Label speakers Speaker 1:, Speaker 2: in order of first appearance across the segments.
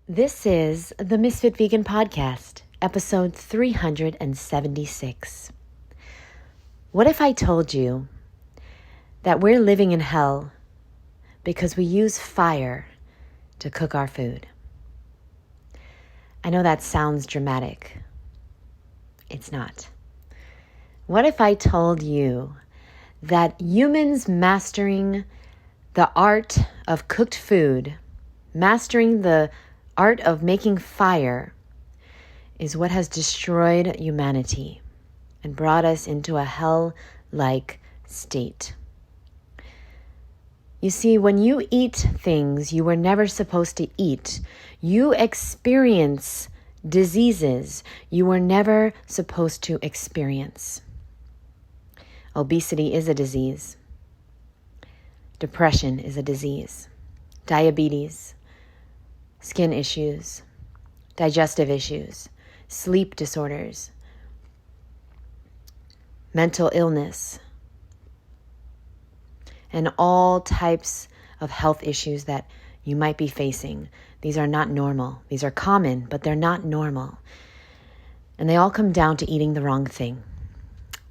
Speaker 1: This is the Ms.FitVegan podcast, episode 376. What if I told you that we're living in hell because we use fire to cook our food? I know that sounds dramatic. It's not. What if I told you that humans mastering the art of cooked food, mastering the art of making fire, is what has destroyed humanity and brought us into a hell-like state? You see, when you eat things you were never supposed to eat, you experience diseases you were never supposed to experience. Obesity is a disease. Depression is a disease. Diabetes, skin issues, digestive issues, sleep disorders, mental illness, and all types of health issues that you might be facing. These are not normal. These are common, but they're not normal. And they all come down to eating the wrong thing.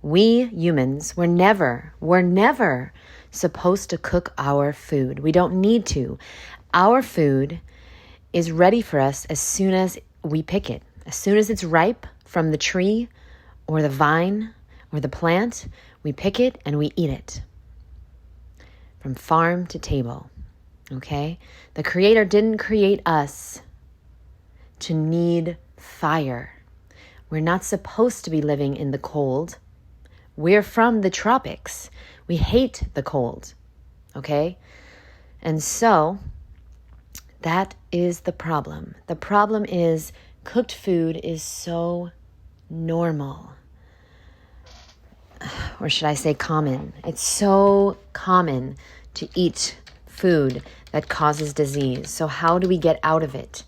Speaker 1: We humans were never supposed to cook our food. We don't need to. Our food is ready for us as soon as we pick it. As soon as it's ripe from the tree or the vine or the plant, we pick it and we eat it. From farm to table, okay? The Creator didn't create us to need fire. We're not supposed to be living in the cold. We're from the tropics. We hate the cold, okay? And so that is the problem. The problem is cooked food is so normal. Or should I say common? It's so common to eat food that causes disease. So how do we get out of it?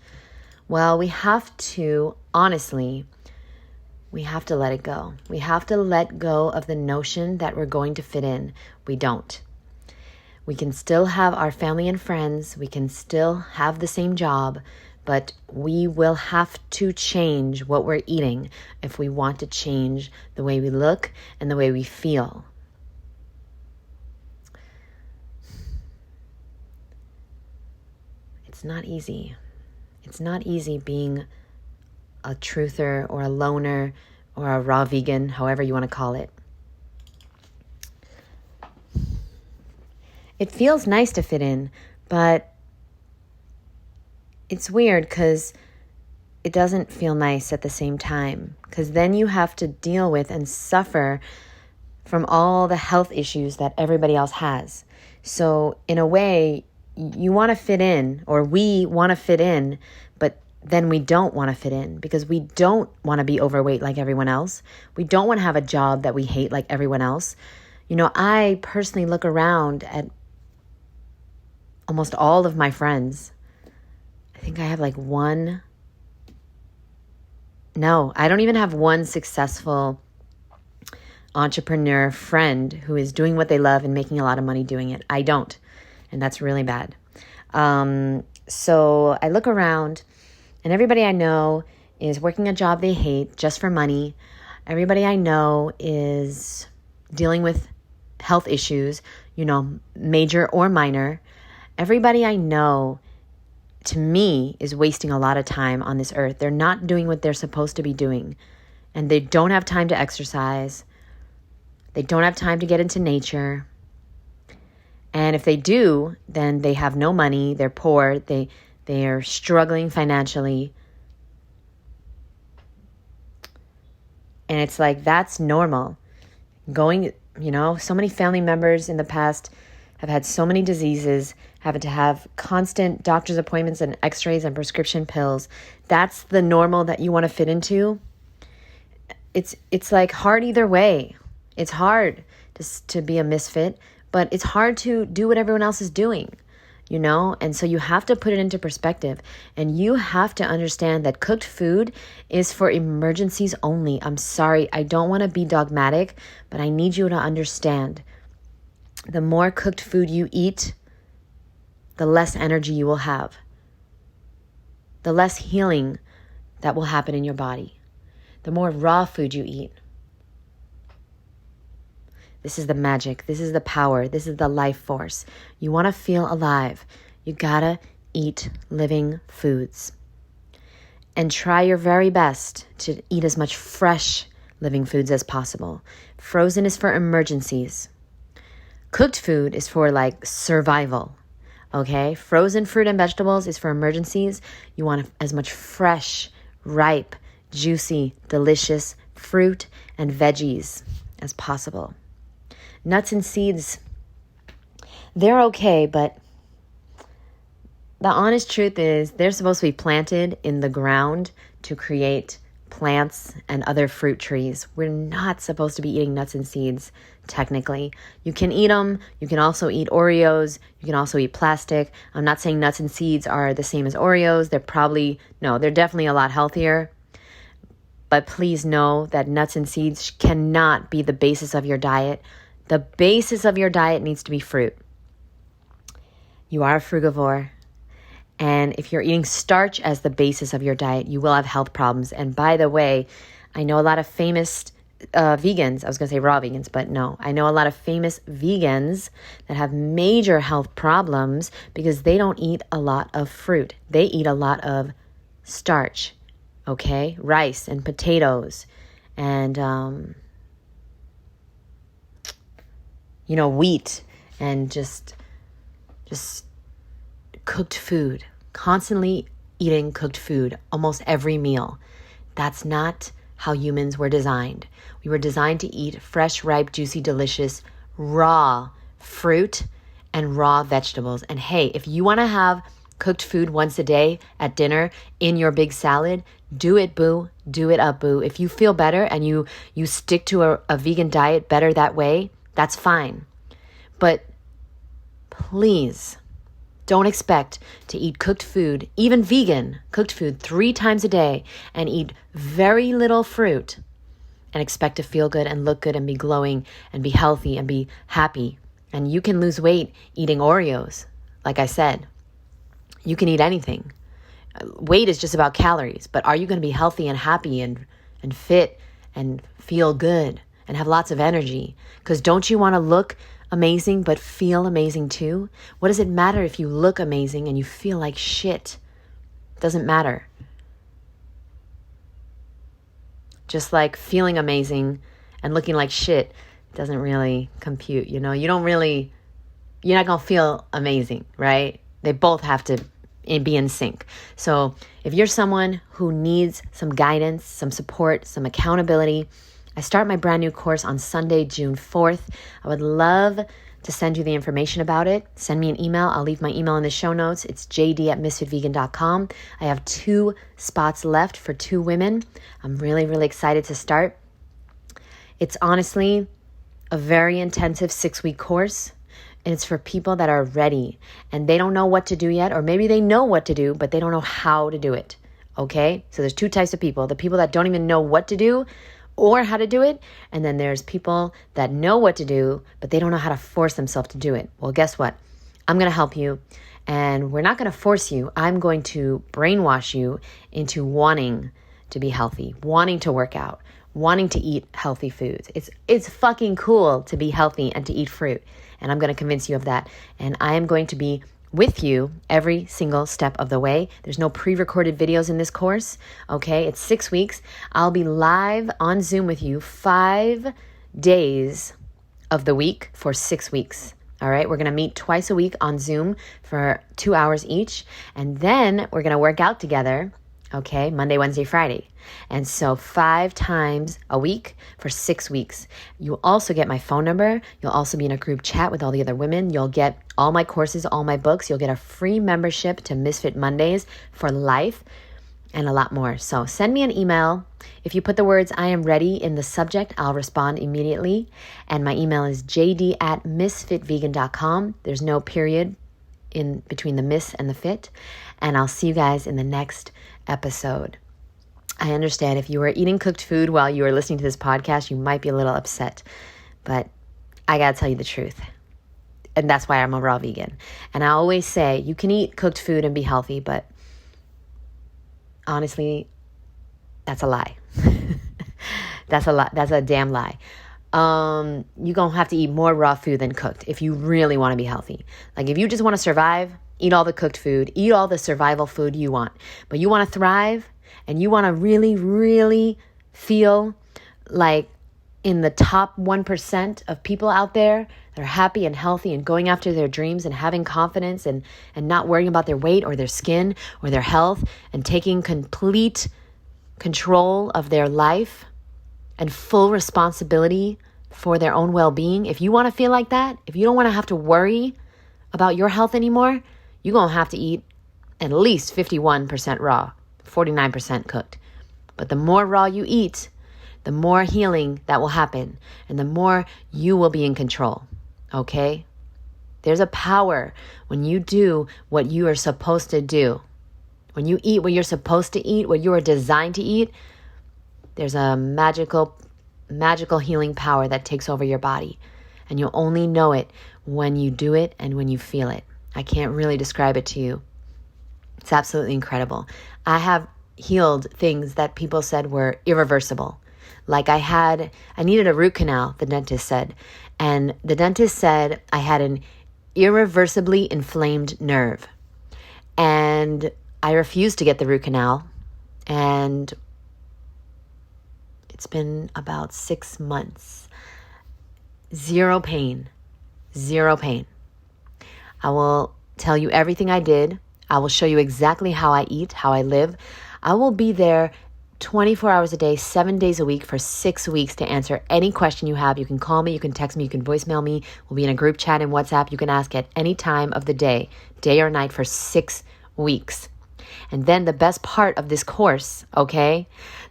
Speaker 1: Well, we have to let it go. We have to let go of the notion that we're going to fit in. We don't. We can still have our family and friends. We can still have the same job, but we will have to change what we're eating if we want to change the way we look and the way we feel. It's not easy. It's not easy being a truther or a loner or a raw vegan, however you want to call it. It feels nice to fit in, but it's weird because it doesn't feel nice at the same time, because then you have to deal with and suffer from all the health issues that everybody else has. So in a way, you want to fit in, or we want to fit in, but then we don't want to fit in because we don't want to be overweight like everyone else. We don't want to have a job that we hate like everyone else. You know, I personally look around at almost all of my friends. I think I have I don't even have one successful entrepreneur friend who is doing what they love and making a lot of money doing it. I don't. And that's really bad. So I look around and everybody I know is working a job they hate just for money. Everybody I know is dealing with health issues, major or minor. Everybody I know, to me, is wasting a lot of time on this earth. They're not doing what they're supposed to be doing. And they don't have time to exercise. They don't have time to get into nature. And if they do, then they have no money. They're poor. They are struggling financially. And it's like, that's normal. So many family members in the past have had so many diseases, having to have constant doctor's appointments and x-rays and prescription pills. That's the normal that you want to fit into. It's like hard either way. It's hard to be a misfit, but it's hard to do what everyone else is doing, And so you have to put it into perspective, and you have to understand that cooked food is for emergencies only. I'm sorry, I don't want to be dogmatic, but I need you to understand. The more cooked food you eat, the less energy you will have. the less healing that will happen in your body. The more raw food you eat. This is the magic. This is the power. This is the life force. You want to feel alive. You gotta eat living foods. And try your very best to eat as much fresh living foods as possible. Frozen is for emergencies. Cooked food is for like survival. Okay? Frozen fruit and vegetables is for emergencies. You want as much fresh, ripe, juicy, delicious fruit and veggies as possible. Nuts and seeds, they're okay, but the honest truth is they're supposed to be planted in the ground to create plants and other fruit trees. We're not supposed to be eating nuts and seeds, technically. You can eat them. You can also eat Oreos. You can also eat plastic. I'm not saying nuts and seeds are the same as Oreos. They're definitely a lot healthier. But please know that nuts and seeds cannot be the basis of your diet. The basis of your diet needs to be fruit. You are a frugivore. And if you're eating starch as the basis of your diet, you will have health problems. And by the way, I know a lot of famous vegans. I was going to say raw vegans, but no. I know a lot of famous vegans that have major health problems because they don't eat a lot of fruit. They eat a lot of starch, okay? Rice and potatoes and, wheat and just cooked food, constantly eating cooked food, almost every meal. That's not how humans were designed. We were designed to eat fresh, ripe, juicy, delicious, raw fruit and raw vegetables. And hey, if you want to have cooked food once a day at dinner in your big salad, do it, boo. Do it up, boo. If you feel better and you stick to a vegan diet better that way, that's fine. But please, don't expect to eat cooked food, even vegan cooked food, 3 times a day and eat very little fruit and expect to feel good and look good and be glowing and be healthy and be happy. And you can lose weight eating Oreos. Like I said, you can eat anything. Weight is just about calories, but are you going to be healthy and happy and fit and feel good and have lots of energy? Because don't you want to look amazing but feel amazing too? What does it matter if you look amazing and you feel like shit? It doesn't matter. Just like feeling amazing and looking like shit doesn't really compute, You're not going to feel amazing, right? They both have to be in sync. So if you're someone who needs some guidance, some support, some accountability, I start my brand new course on Sunday, June 4th. I would love to send you the information about it. Send me an email. I'll leave my email in the show notes. It's jd@Ms.FitVegan.com. I have 2 spots left for 2 women. I'm really, really excited to start. It's honestly a very intensive 6-week course. And it's for people that are ready and they don't know what to do yet, or maybe they know what to do, but they don't know how to do it. Okay? So there's 2 types of people. The people that don't even know what to do or how to do it. And then there's people that know what to do, but they don't know how to force themselves to do it. Well, guess what? I'm going to help you. And we're not going to force you. I'm going to brainwash you into wanting to be healthy, wanting to work out, wanting to eat healthy foods. It's fucking cool to be healthy and to eat fruit. And I'm going to convince you of that. And I am going to be with you every single step of the way. There's no pre-recorded videos in this course. Okay, it's 6 weeks. I'll be live on Zoom with you 5 days of the week for 6 weeks. All right, we're going to meet twice a week on Zoom for 2 hours each. And then we're going to work out together. Okay, Monday, Wednesday, Friday. And so 5 times a week for 6 weeks. You'll also get my phone number. You'll also be in a group chat with all the other women. You'll get all my courses, all my books. You'll get a free membership to Misfit Mondays for life and a lot more. So send me an email. If you put the words "I am ready" in the subject, I'll respond immediately. And my email is jd@Ms.FitVegan.com. There's no period in between the miss and the fit. And I'll see you guys in the next episode. I understand if you were eating cooked food while you were listening to this podcast, you might be a little upset, but I gotta tell you the truth. And that's why I'm a raw vegan. And I always say you can eat cooked food and be healthy, but honestly, that's a lie. That's a lie. That's a damn lie. You're going to have to eat more raw food than cooked if you really want to be healthy. Like if you just want to survive, eat all the cooked food, eat all the survival food you want. But you want to thrive and you want to really, really feel like in the top 1% of people out there that are happy and healthy and going after their dreams and having confidence and not worrying about their weight or their skin or their health and taking complete control of their life and full responsibility for their own well-being. If you want to feel like that, if you don't want to have to worry about your health anymore, you're going to have to eat at least 51% raw, 49% cooked. But the more raw you eat, the more healing that will happen and the more you will be in control. Okay? There's a power when you do what you are supposed to do. When you eat what you're supposed to eat, what you are designed to eat, there's a magical healing power that takes over your body. And you'll only know it when you do it and when you feel it. I can't really describe it to you. It's absolutely incredible. I have healed things that people said were irreversible. Like I needed a root canal, the dentist said. And the dentist said I had an irreversibly inflamed nerve. And I refused to get the root canal. And it's been about 6 months. Zero pain. Zero pain. I will tell you everything I did. I will show you exactly how I eat, how I live. I will be there 24 hours a day, 7 days a week for 6 weeks to answer any question you have. You can call me, you can text me, you can voicemail me. We'll be in a group chat in WhatsApp. You can ask at any time of the day or night for 6 weeks. And then the best part of this course, okay?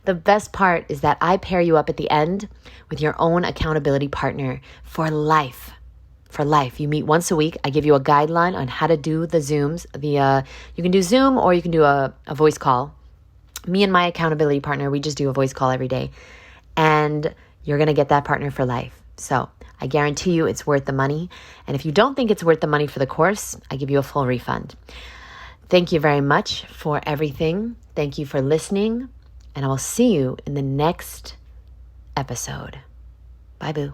Speaker 1: The best part is that I pair you up at the end with your own accountability partner for life. For life. You meet once a week. I give you a guideline on how to do the Zooms. You can do Zoom or you can do a voice call. Me and my accountability partner, we just do a voice call every day. And you're going to get that partner for life. So I guarantee you it's worth the money. And if you don't think it's worth the money for the course, I give you a full refund. Thank you very much for everything. Thank you for listening. And I will see you in the next episode. Bye, boo.